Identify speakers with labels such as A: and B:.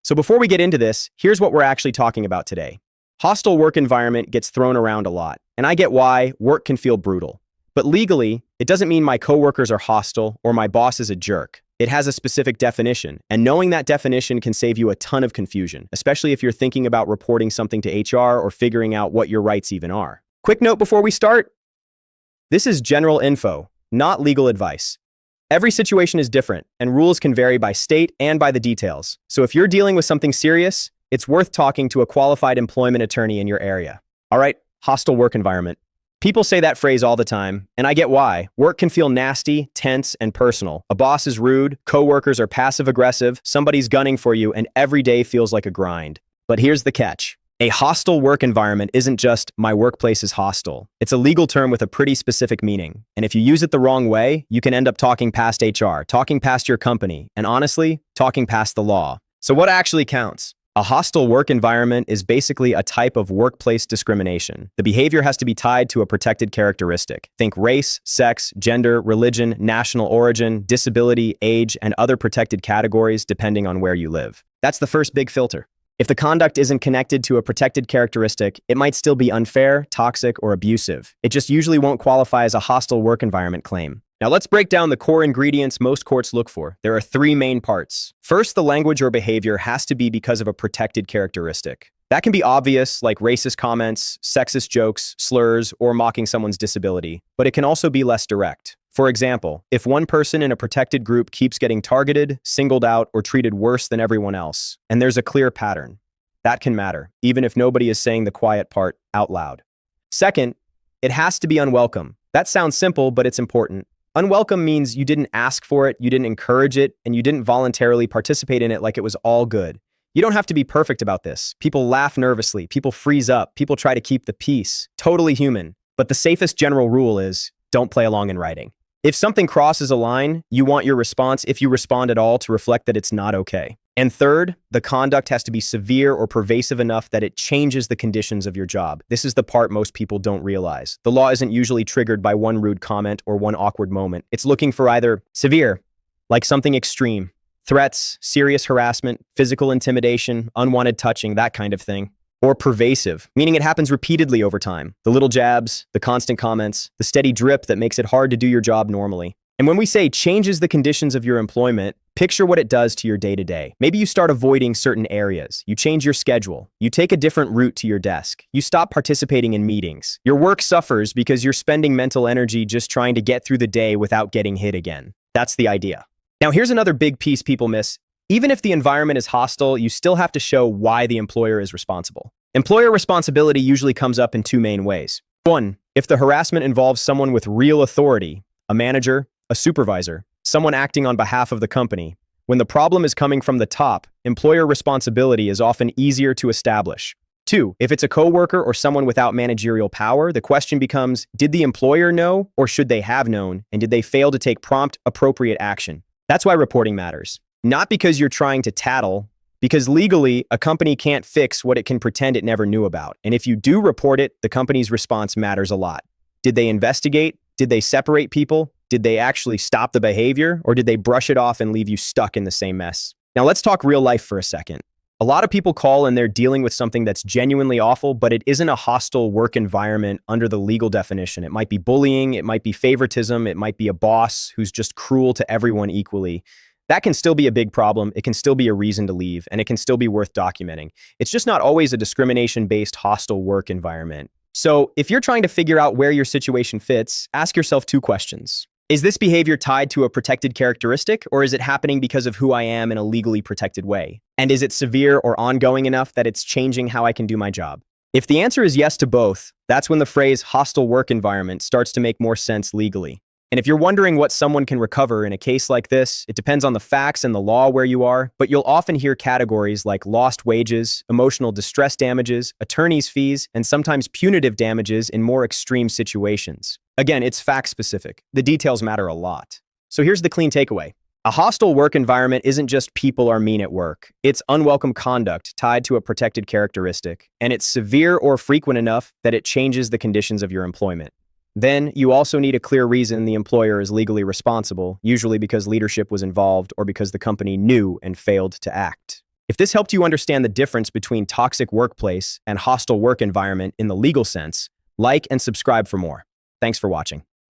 A: So before we get into this, here's what we're actually talking about today. Hostile work environment gets thrown around a lot, and I get why work can feel brutal. But legally, it doesn't mean my coworkers are hostile or my boss is a jerk. It has a specific definition, and knowing that definition can save you a ton of confusion, especially if you're thinking about reporting something to HR or figuring out what your rights even are. Quick note before we start. This is general info, not legal advice. Every situation is different, and rules can vary by state and by the details. So if you're dealing with something serious, it's worth talking to a qualified employment attorney in your area. All right, hostile work environment. People say that phrase all the time, and I get why. Work can feel nasty, tense, and personal. A boss is rude, coworkers are passive-aggressive, somebody's gunning for you, and every day feels like a grind. But here's the catch. A hostile work environment isn't just my workplace is hostile. It's a legal term with a pretty specific meaning. And if you use it the wrong way, you can end up talking past HR, talking past your company, and honestly, talking past the law. So what actually counts? A hostile work environment is basically a type of workplace discrimination. The behavior has to be tied to a protected characteristic. Think race, sex, gender, religion, national origin, disability, age, and other protected categories depending on where you live. That's the first big filter. If the conduct isn't connected to a protected characteristic, it might still be unfair, toxic, or abusive. It just usually won't qualify as a hostile work environment claim. Now let's break down the core ingredients most courts look for. There are three main parts. First, the language or behavior has to be because of a protected characteristic. That can be obvious, like racist comments, sexist jokes, slurs, or mocking someone's disability, but it can also be less direct. For example, if one person in a protected group keeps getting targeted, singled out, or treated worse than everyone else, and there's a clear pattern, that can matter, even if nobody is saying the quiet part out loud. Second, it has to be unwelcome. That sounds simple, but it's important. Unwelcome means you didn't ask for it, you didn't encourage it, and you didn't voluntarily participate in it like it was all good. You don't have to be perfect about this. People laugh nervously, people freeze up, people try to keep the peace. Totally human. But the safest general rule is, don't play along in writing. If something crosses a line, you want your response, if you respond at all, to reflect that it's not okay. And third, the conduct has to be severe or pervasive enough that it changes the conditions of your job. This is the part most people don't realize. The law isn't usually triggered by one rude comment or one awkward moment. It's looking for either severe, like something extreme, threats, serious harassment, physical intimidation, unwanted touching, that kind of thing. Or pervasive, meaning it happens repeatedly over time. The little jabs, the constant comments, the steady drip that makes it hard to do your job normally. And when we say changes the conditions of your employment, picture what it does to your day-to-day. Maybe you start avoiding certain areas. You change your schedule. You take a different route to your desk. You stop participating in meetings. Your work suffers because you're spending mental energy just trying to get through the day without getting hit again. That's the idea. Now, here's another big piece people miss. Even if the environment is hostile, you still have to show why the employer is responsible. Employer responsibility usually comes up in two main ways. One, if the harassment involves someone with real authority, a manager, a supervisor, someone acting on behalf of the company. When the problem is coming from the top, employer responsibility is often easier to establish. Two, if it's a coworker or someone without managerial power, the question becomes, did the employer know or should they have known, and did they fail to take prompt, appropriate action? That's why reporting matters. Not because you're trying to tattle, because legally, a company can't fix what it can pretend it never knew about. And if you do report it, the company's response matters a lot. Did they investigate? Did they separate people? Did they actually stop the behavior? Or did they brush it off and leave you stuck in the same mess? Now let's talk real life for a second. A lot of people call and they're dealing with something that's genuinely awful, but it isn't a hostile work environment under the legal definition. It might be bullying, it might be favoritism, it might be a boss who's just cruel to everyone equally. That can still be a big problem, it can still be a reason to leave, and it can still be worth documenting. It's just not always a discrimination-based hostile work environment. So if you're trying to figure out where your situation fits, ask yourself two questions. Is this behavior tied to a protected characteristic, or is it happening because of who I am in a legally protected way? And is it severe or ongoing enough that it's changing how I can do my job? If the answer is yes to both, that's when the phrase hostile work environment starts to make more sense legally. And if you're wondering what someone can recover in a case like this, it depends on the facts and the law where you are, but you'll often hear categories like lost wages, emotional distress damages, attorney's fees, and sometimes punitive damages in more extreme situations. Again, it's fact-specific. The details matter a lot. So here's the clean takeaway. A hostile work environment isn't just people are mean at work. It's unwelcome conduct tied to a protected characteristic, and it's severe or frequent enough that it changes the conditions of your employment. Then, you also need a clear reason the employer is legally responsible, usually because leadership was involved or because the company knew and failed to act. If this helped you understand the difference between toxic workplace and hostile work environment in the legal sense, like and subscribe for more. Thanks for watching.